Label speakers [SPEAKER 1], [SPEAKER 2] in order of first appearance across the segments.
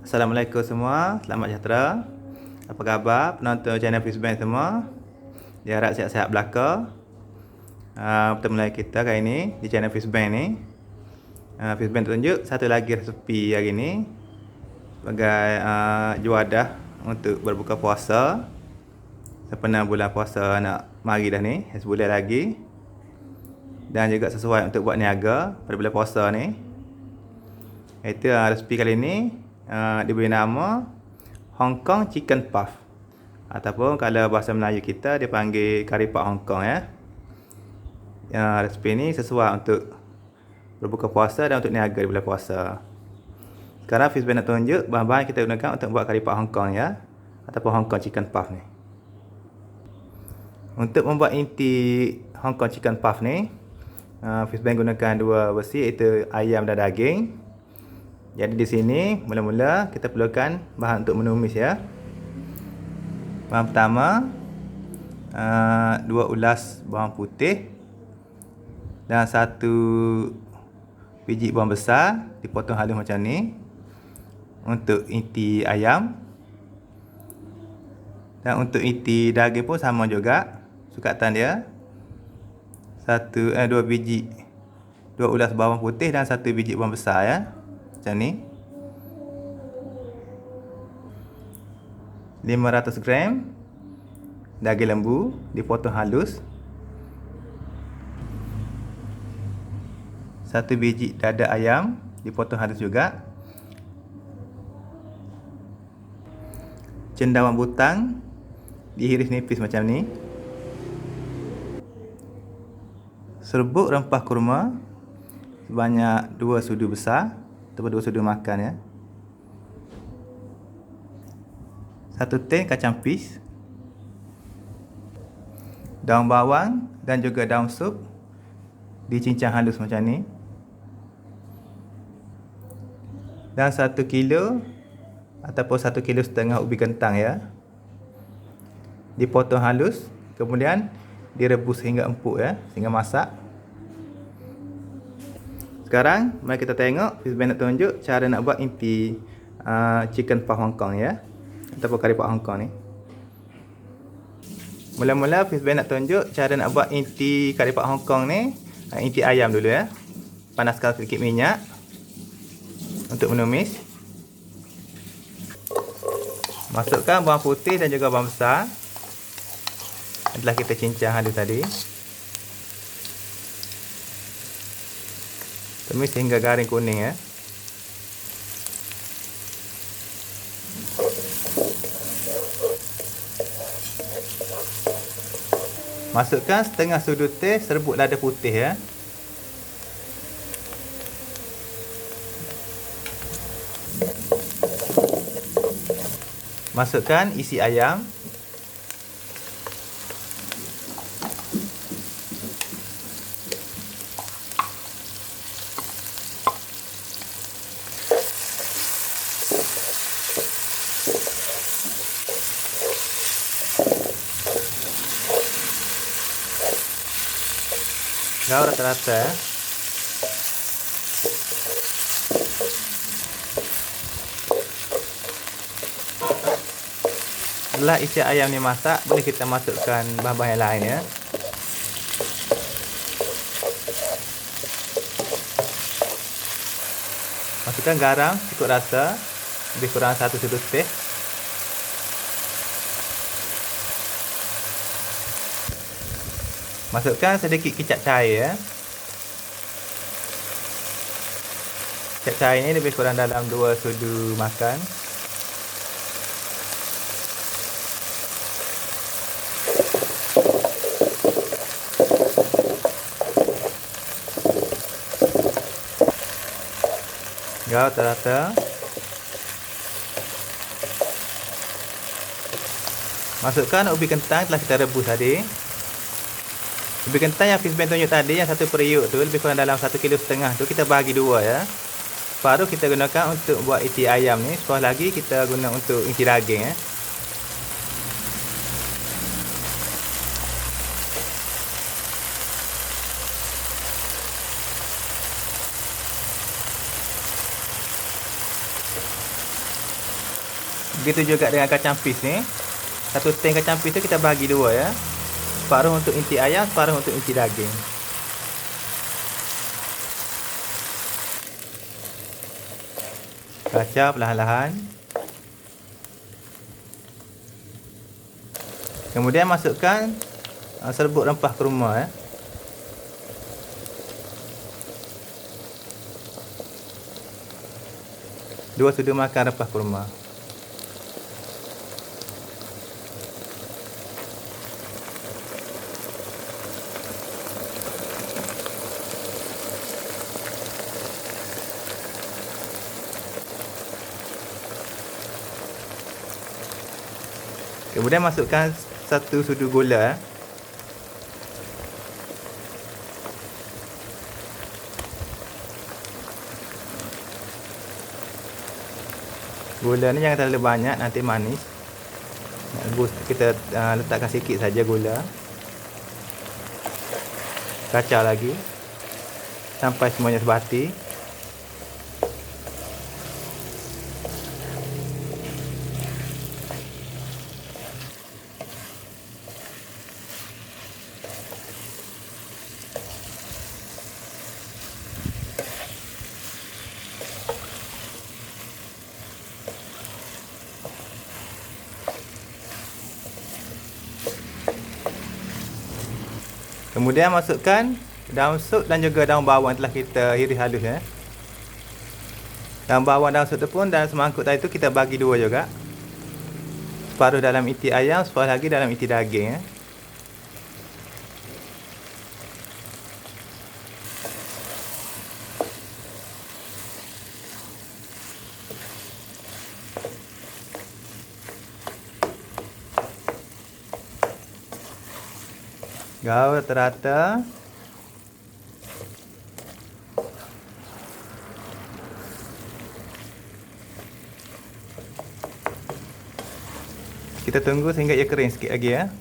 [SPEAKER 1] Assalamualaikum semua, selamat sejahtera. Apa khabar penonton channel Fishband semua? Diharap sihat-sihat belaka. Bertemu lagi kita kali ini di channel Fishband ni. Fishband tunjuk satu lagi resepi hari ni sebagai juadah untuk berbuka puasa. Sempena bulan puasa nak mari dah ni, sebulan lagi. Dan juga sesuai untuk buat niaga pada bulan puasa ni. Itu resepi kali ni diberi nama Hong Kong Chicken Puff, ataupun kalau bahasa Melayu kita dipanggil kari pak Hong Kong ya. Resepi ni sesuai untuk berbuka puasa dan untuk niaga di bulan puasa. Sekarang Fishband nak tunjuk bahan-bahan kita gunakan untuk buat kari pak Hong Kong ya, ataupun Hong Kong Chicken Puff ni. Untuk membuat inti Hong Kong Chicken Puff ni, Fishband gunakan dua versi, iaitu ayam dan daging. Jadi di sini mula-mula kita perlukan bahan untuk menumis ya. Bahan pertama 2 ulas bawang putih dan 1 biji bawang besar dipotong halus macam ni untuk inti ayam. Dan untuk inti daging pun sama juga sukatan dia. 2 ulas bawang putih dan 1 biji bawang besar ya. Macam ni. 500 gram daging lembu dipotong halus. 1 biji dada ayam dipotong halus juga. Cendawan butang diiris nipis macam ni. Serbuk rempah kurma sebanyak 2 sudu besar ataupun 2 sudu makan ya. 1 tin kacang pis, daun bawang dan juga daun sup dicincang halus macam ni. Dan 1 kilo ataupun 1,5 kilo ubi kentang ya, dipotong halus, kemudian direbus hingga empuk ya, sehingga masak. Sekarang mari kita tengok Fishband nak tunjuk cara nak buat inti chicken puff Hong Kong ya, ataupun kari pak Hong Kong ni. Mula-mula Fishband nak tunjuk cara nak buat inti kari pak Hong Kong ni. Inti ayam dulu ya. Panaskan sedikit minyak untuk menumis. Masukkan bawang putih dan juga bawang besar adalah kita cincang halus tadi. Tumis hingga garing kuning ya. Masukkan setengah sudu teh serbuk lada putih ya. Masukkan isi ayam. Gaul rata-rata. Setelah isi ayam ni masak, boleh kita masukkan bahan-bahan yang lain ya. Masukkan garam ikut rasa, lebih kurang 1 sudu teh. Masukkan sedikit kicap cair ya. Kicap cair ni lebih kurang dalam 2 sudu makan. Gaul rata-rata. Masukkan ubi kentang telah kita rebus tadi. Ubi kentang yang Fishband tunjuk tadi, yang 1 periuk tu, lebih kurang dalam 1,5 kilo tu, kita bagi 2 ya. Baru kita gunakan untuk buat inti ayam ni. Setelah lagi kita guna untuk inti daging ya. Begitu juga dengan kacang pis ni. Satu tin kacang pis tu kita bagi dua ya. Separuh untuk inti ayam, separuh untuk inti daging. Kacau perlahan-lahan. Kemudian masukkan serbuk rempah kurma ya. Dua sudu makan rempah kurma. Kemudian masukkan satu sudu gula. Gula ni jangan terlalu banyak, nanti manis. Kita letakkan sikit saja gula. Kacau lagi sampai semuanya sebati. Kemudian masukkan daun sup dan juga daun bawang yang telah kita iris halus ya. Daun bawang, daun sup tu pun dalam semangkuk tadi tu kita bagi dua juga. Separuh dalam inti ayam, separuh lagi dalam inti daging ya. Gaul rata-rata. Kita tunggu sehingga ia kering sikit lagi ya.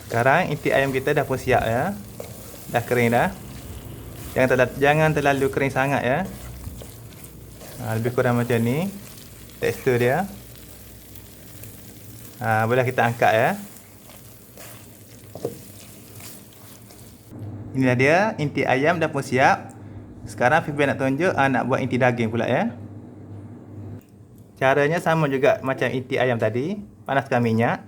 [SPEAKER 1] Sekarang inti ayam kita dah pun siap ya. Dah kering dah. Jangan terlalu kering sangat ya. Lebih kurang macam ni tekstur dia. Boleh kita angkat ya. Inilah dia, inti ayam dah pun siap. Sekarang Fifi nak tunjuk nak buat inti daging pula ya. Caranya sama juga macam inti ayam tadi. Panaskan minyak.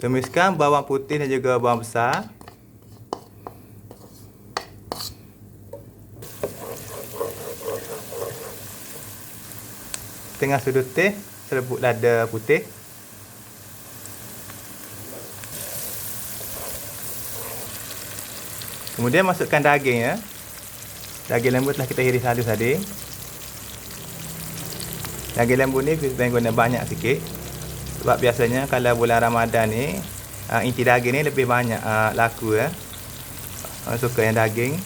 [SPEAKER 1] Tumiskan bawang putih dan juga bawang besar. Setengah sudu teh serbuk lada putih. Kemudian masukkan daging ya. Daging lembu telah kita iris halus tadi. Daging lembu ni Fifi guna banyak sikit. Sebab biasanya kalau bulan Ramadan ni inti daging ni lebih banyak laku ya. Orang suka yang daging.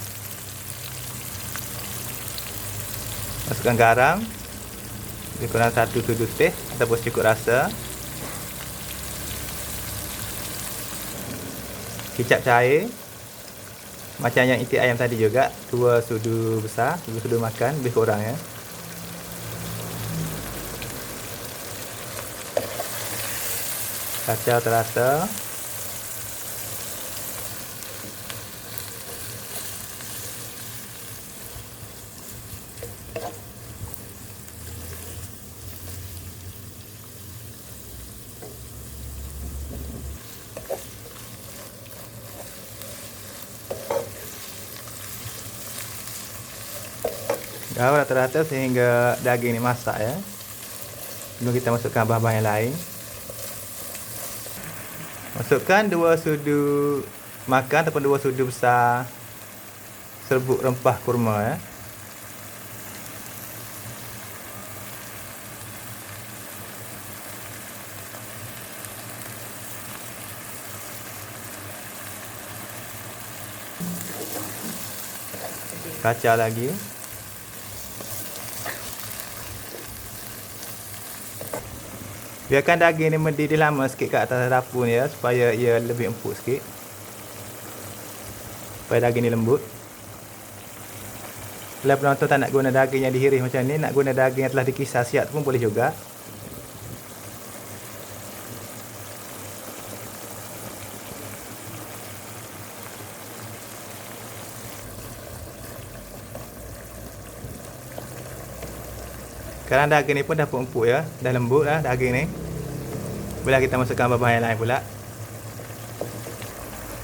[SPEAKER 1] Masukkan garam. Lebih kurang 1 sudu teh ataupun cukup rasa. Kicap cair. Macam yang inti ayam tadi juga, 2 sudu besar, 2 sudu makan, lebih kurang ya. Kacau terata. Gaul rata-rata sehingga daging ni masak ya. Sebelum kita masukkan bahan-bahan yang lain. Masukkan 2 sudu makan ataupun 2 sudu besar serbuk rempah kurma ya. Kacau lagi. Biarkan daging ni mendidih lama sikit kat atas dapur ni ya, supaya ia lebih empuk sikit. Supaya daging ni lembut. Kalau penonton tak nak guna daging yang dihiris macam ni, nak guna daging yang telah dikisar siap pun boleh juga. Sekarang daging ni pun dah empuk ya, dah lembut lah daging ni. Boleh kita masukkan bahan-bahan yang lain pula.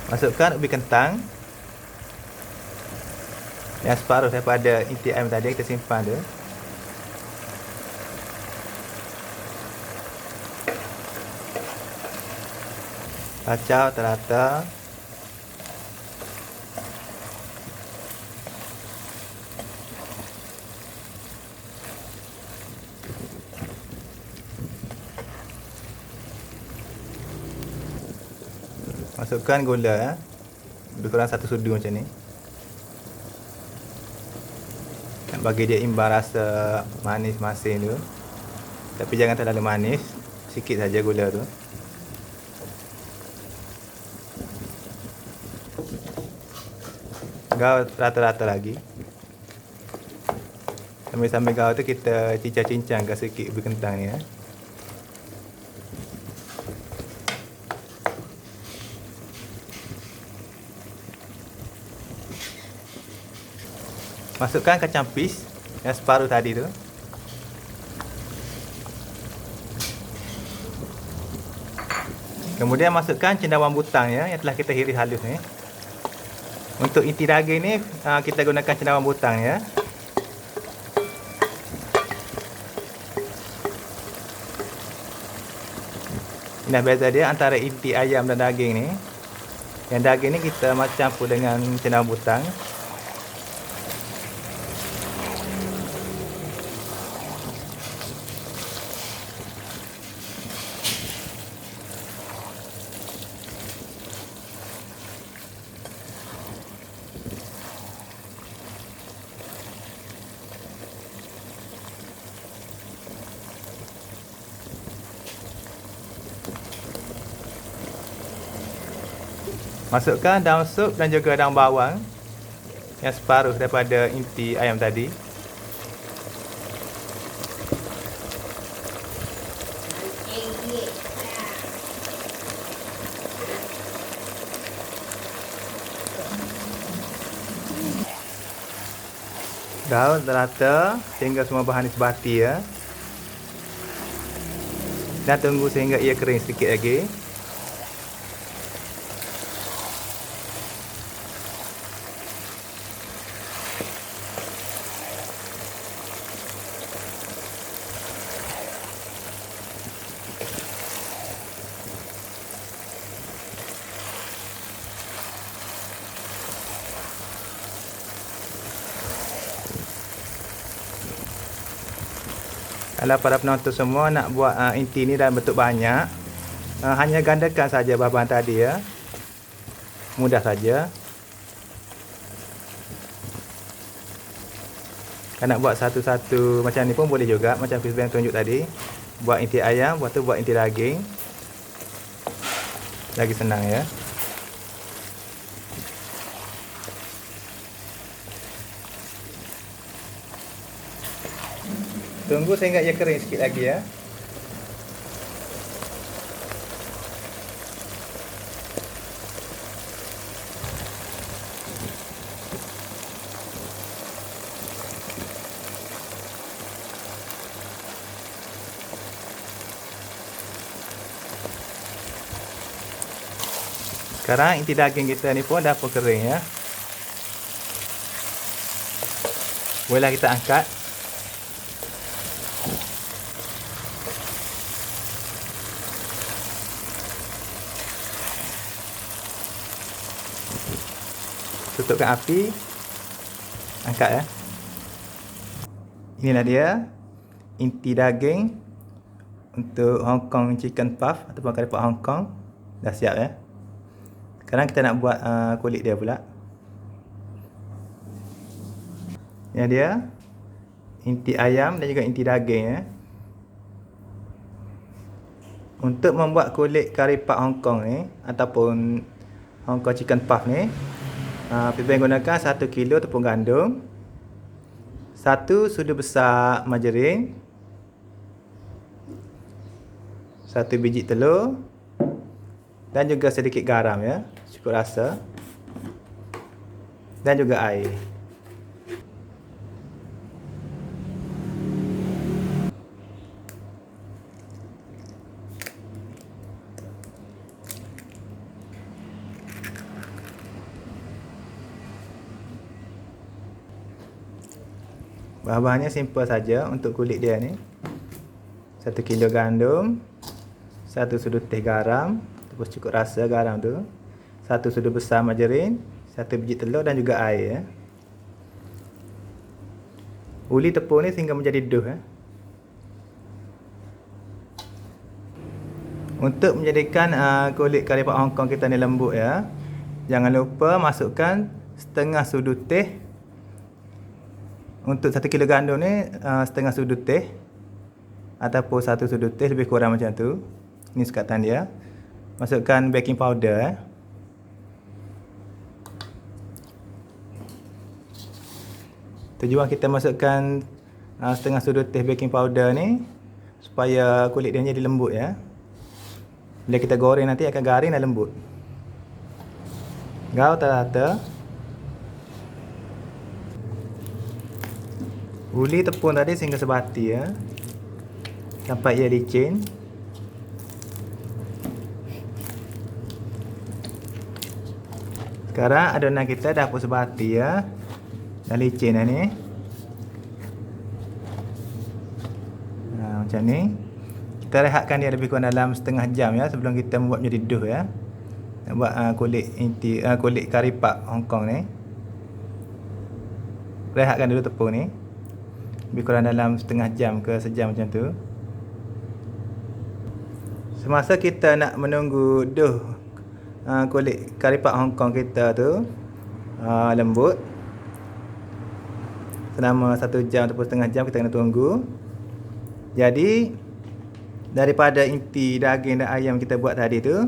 [SPEAKER 1] Masukkan ubi kentang yang separuh daripada inti ayam tadi kita simpan tu. Kacau terata. Masukkan gula ya. Lebih kurang 1 sudu macam ni. Nak bagi dia imbang rasa manis masin tu. Tapi jangan terlalu manis. Sikit saja gula tu. Gaul rata-rata lagi. Sambil-sambil gaul tu kita cincang-cincangkan sikit ubi kentang ni ya. Masukkan kacang pis yang separuh tadi tu. Kemudian masukkan cendawan butang ya, yang telah kita hiris halus ni. Untuk inti daging ni kita gunakan cendawan butang ya. Inilah beza dia antara inti ayam dan daging ni. Yang daging ni kita campur dengan cendawan butang. Masukkan daun sup dan juga daun bawang yang separuh daripada inti ayam tadi. Gaul rata sehingga semua bahan ini sebati ya. Dan tunggu sehingga ia kering sedikit lagi. Kalau para penonton semua nak buat inti ni dalam bentuk banyak, hanya gandakan saja bahan-bahan tadi ya. Mudah saja. Kalau nak buat satu-satu macam ni pun boleh juga, macam Fishbang tunjuk tadi. Buat inti ayam, lepas tu buat inti daging. Lagi senang ya. Tunggu sehingga ia kering sikit lagi ya. Sekarang inti daging kita ni pun dah pun kering ya. Bolehlah kita angkat. Tutupkan api. Angkat ya. Inilah dia inti daging untuk Hong Kong chicken puff ataupun curry puff Hong Kong. Dah siap ya. Sekarang kita nak buat kulit dia pula. Ini dia inti ayam dan juga inti daging ya. Untuk membuat kulit kari pak Hong Kong ni ataupun Hong Kong chicken puff ni, Fiz gunakan 1 kilo tepung gandum, 1 sudu besar margarin, 1 biji telur dan juga sedikit garam ya, cukup rasa, dan juga air. Bahan-bahannya simple saja untuk kulit dia ni. 1 kilo gandum, 1 sudu teh garam, terus cukup rasa garam tu, 1 sudu besar margarin, 1 biji telur dan juga air ya. Uli tepung ni sehingga menjadi dough ya. Untuk menjadikan kulit kari pak Hong Kong kita ni lembut ya, jangan lupa masukkan setengah sudu teh. Untuk 1 kilo gandum ni setengah sudu teh ataupun 1 sudu teh, lebih kurang macam tu. Ini sukatan dia. Masukkan baking powder. Tujuan kita masukkan setengah sudu teh baking powder ni supaya kulit dia jadi lembut ya. Bila kita goreng nanti akan garing dan lembut. Gaul rata. Uli tepung tadi sehingga sebati ya, sampai ia licin. Sekarang adonan kita dah pun sebati ya, dah licin dah ni. Macam ni. Kita rehatkan dia lebih kurang dalam setengah jam ya, sebelum kita membuat menjadi dough ya. Nak buat kulit kari pak Hong Kong ni. Rehatkan dulu tepung ni. Lebih kurang dalam setengah jam ke sejam macam tu. Semasa kita nak menunggu dough kulit kari pak Hong Kong kita tu lembut, selama 1 jam ataupun setengah jam kita kena tunggu. Jadi daripada inti daging dan ayam kita buat tadi tu,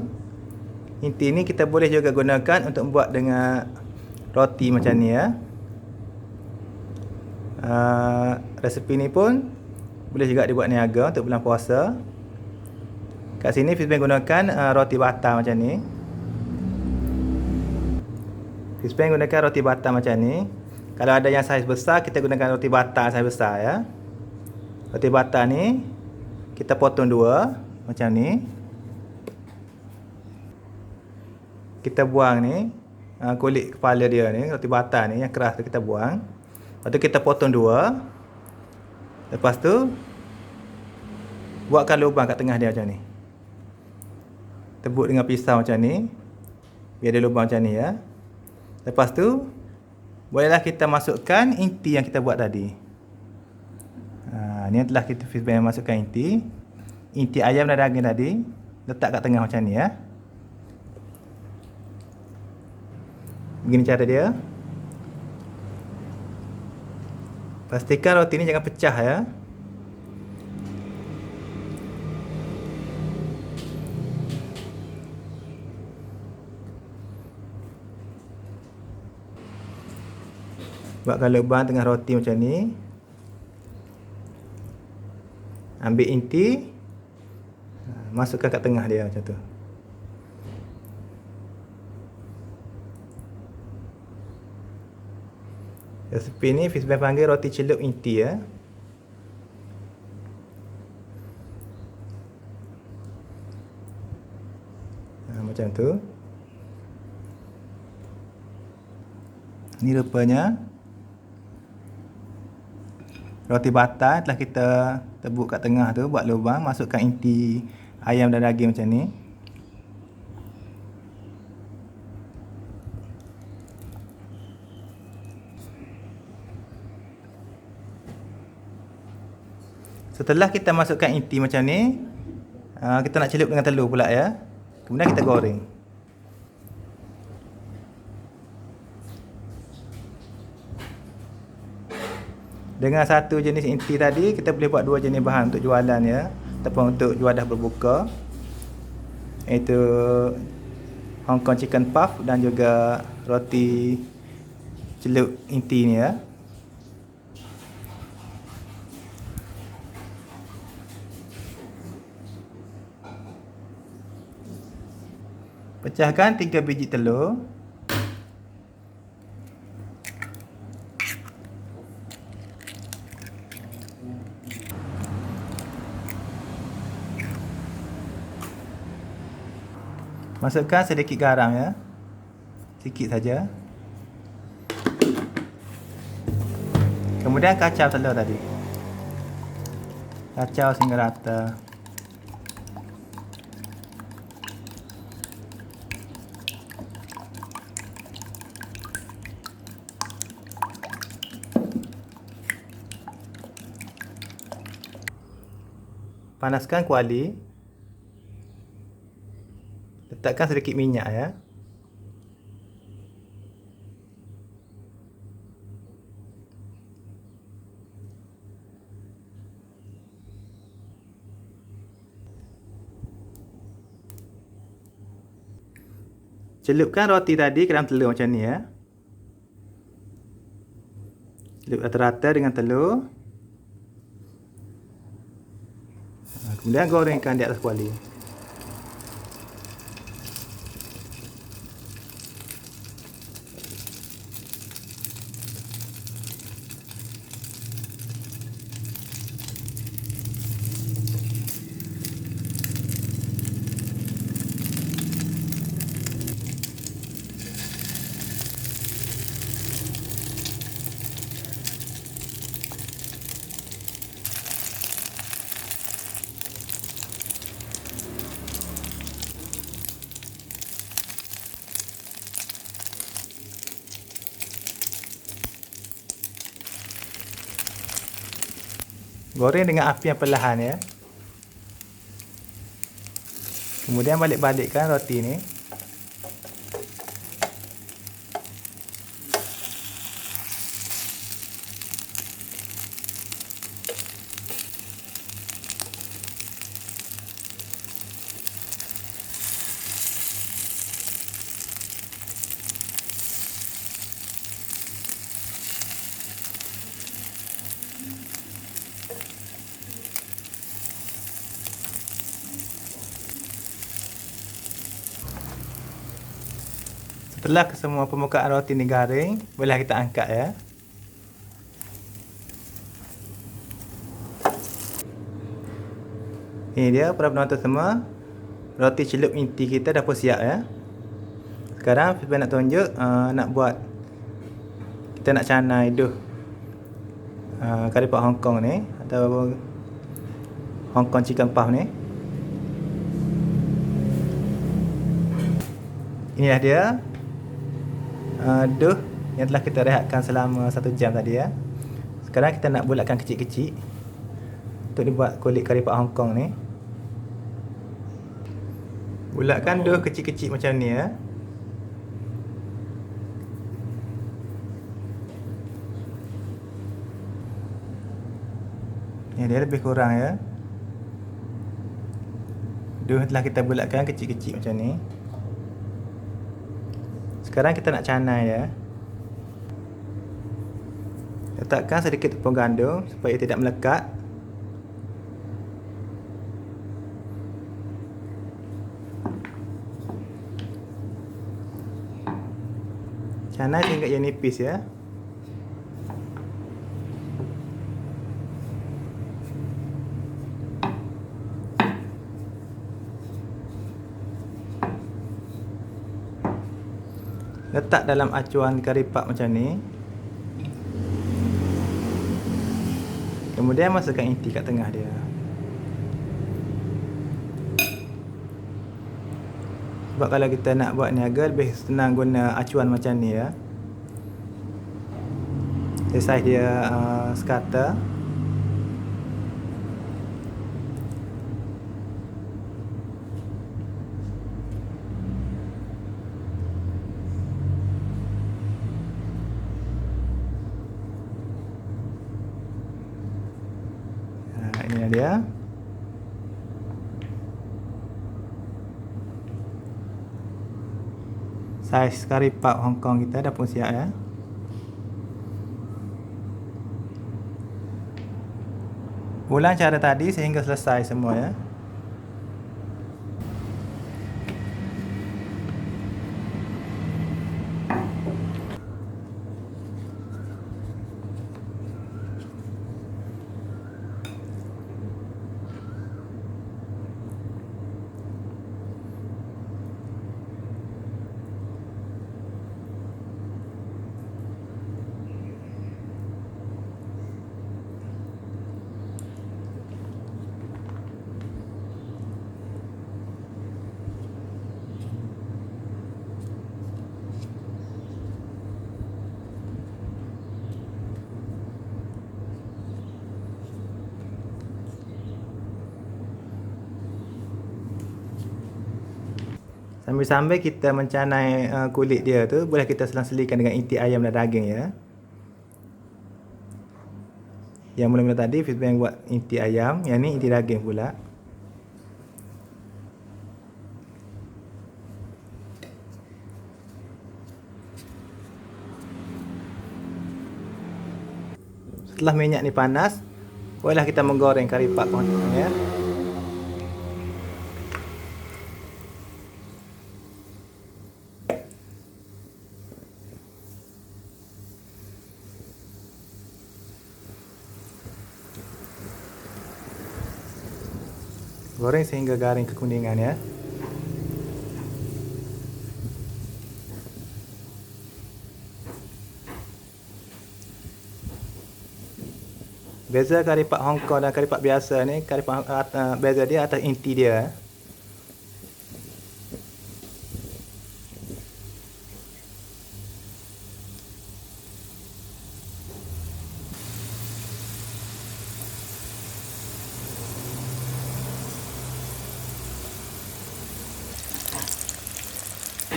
[SPEAKER 1] inti ni kita boleh juga gunakan untuk buat dengan roti macam ni ya. Resepi ni pun boleh juga dibuat niaga untuk bulan puasa. Kat sini Fiz gunakan roti batar macam ni. Fiz gunakan roti batar macam ni. Kalau ada yang saiz besar, kita gunakan roti batar saiz besar ya. Roti batar ni kita potong 2 macam ni. Kita buang ni kulit kepala dia ni, roti batar ni yang keras tu kita buang. Lepas tu kita potong 2. Lepas tu buatkan lubang kat tengah dia macam ni. Tebuk dengan pisau macam ni, biar ada lubang macam ni ya. Lepas tu bolehlah kita masukkan inti yang kita buat tadi. Ni telah kita Fiz masukkan inti ayam dan daging tadi, letak kat tengah macam ni ya. Begini cara dia. Pastikan roti ni jangan pecah ya. Buatkan lubang tengah roti macam ni. Ambil inti, masukkan kat tengah dia macam tu. Resepi ni Fiz panggil roti celup inti ya. Macam tu. Ni rupanya roti batar telah kita tebuk kat tengah tu, buat lubang, masukkan inti ayam dan daging macam ni. Setelah kita masukkan inti macam ni, kita nak celup dengan telur pula ya. Kemudian kita goreng. Dengan satu jenis inti tadi, kita boleh buat 2 jenis bahan untuk jualan ya, ataupun untuk jual dah berbuka. iaitu Hong Kong chicken puff dan juga roti celup inti ni ya. Pecahkan 3 biji telur. Masukkan sedikit garam ya. Sikit saja. Kemudian kacau telur tadi. Kacau sehingga rata. Panaskan kuali. Letakkan sedikit minyak ya. Celupkan roti tadi ke dalam telur macam ni ya. Celup rata-rata dengan telur. Kemudian gorengkan di atas kuali. Goreng dengan api yang perlahan ya. Kemudian balik-balikkan roti ni. Setelah semua permukaan roti ni garing, boleh kita angkat ya. Ini dia para penonton semua. Roti celup inti kita dah pun siap ya. Sekarang Fiz nak tunjuk nak buat, kita nak canai duh kari puff Hong Kong ni, atau Hong Kong chicken puff ni. Inilah dia duh yang telah kita rehatkan selama 1 jam tadi ya. Sekarang kita nak bulatkan kecil-kecil untuk dibuat kulit kari puff Hong Kong ni. Bulatkan duh kecil-kecil macam ni ya. Ni dia lebih kurang ya. Duh telah kita bulatkan kecil-kecil macam ni. Sekarang kita nak canai ya. Letakkan sedikit tepung gandum supaya tidak melekat. Canai sehingga ia nipis ya. Letak dalam acuan kari puff macam ni. Kemudian masukkan inti kat tengah dia. Sebab kalau kita nak buat niaga, lebih senang guna acuan macam ni ya. Saiz dia sekata. Ini dia. Saiz kari pak Hong Kong kita dah pun siap ya. Ulang cara tadi sehingga selesai semua ya. Sambil-sambil kita mencanai kulit dia tu, boleh kita selang-selikan dengan inti ayam dan daging ya. Yang mula-mula tadi Fish Bang buat inti ayam, yang ni inti daging pula. Setelah minyak ni panas, bolehlah kita menggoreng kari pak ya. Goreng sehingga garing kekuningan ya. Beza kari pak Hong Kong dan kari pak biasa ni, kari pak beza dia atas inti dia.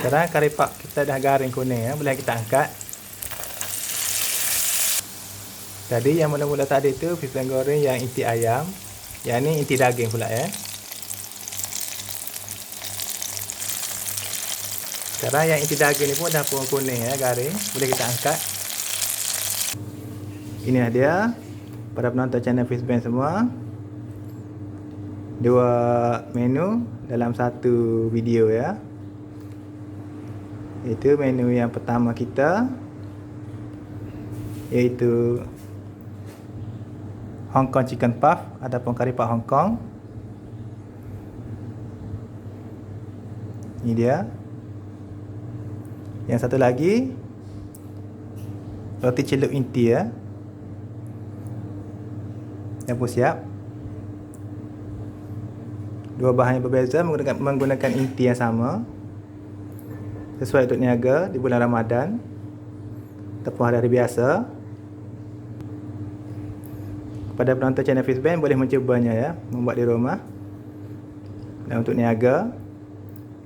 [SPEAKER 1] Sekarang kari pak kita dah garing kuning ya, boleh kita angkat. Tadi yang mula-mula tadi tu Fish Bang goreng yang inti ayam, yang ni inti daging pula ya. Sekarang yang inti daging ni pun dah pun kuning ya, garing, boleh kita angkat. Inilah dia para penonton channel Fish Bang semua, dua menu dalam satu video ya. Itu menu yang pertama kita, iaitu Hong Kong Chicken Puff ataupun kari pak Hong Kong. Ini dia. Yang satu lagi roti celup inti ya. Yang pun siap. Dua bahan yang berbeza menggunakan inti yang sama, sesuai untuk niaga di bulan Ramadan ataupun hari-hari biasa. Kepada penonton channel Fish Bang boleh mencubanya ya, membuat di rumah. Dan untuk niaga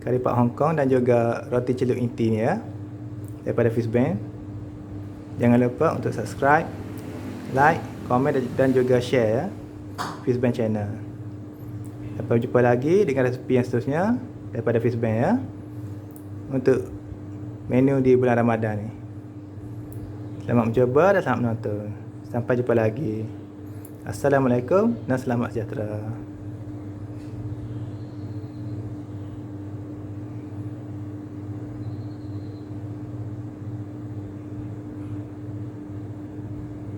[SPEAKER 1] kari pak Hong Kong dan juga roti celup inti ni ya, daripada Fish Bang. Jangan lupa untuk subscribe, like, komen dan juga share ya Fish Bang channel. Sampai jumpa lagi dengan resepi yang seterusnya daripada Fish Bang ya, untuk menu di bulan Ramadan ni. Selamat mencuba dan selamat menonton. Sampai jumpa lagi. Assalamualaikum dan selamat sejahtera.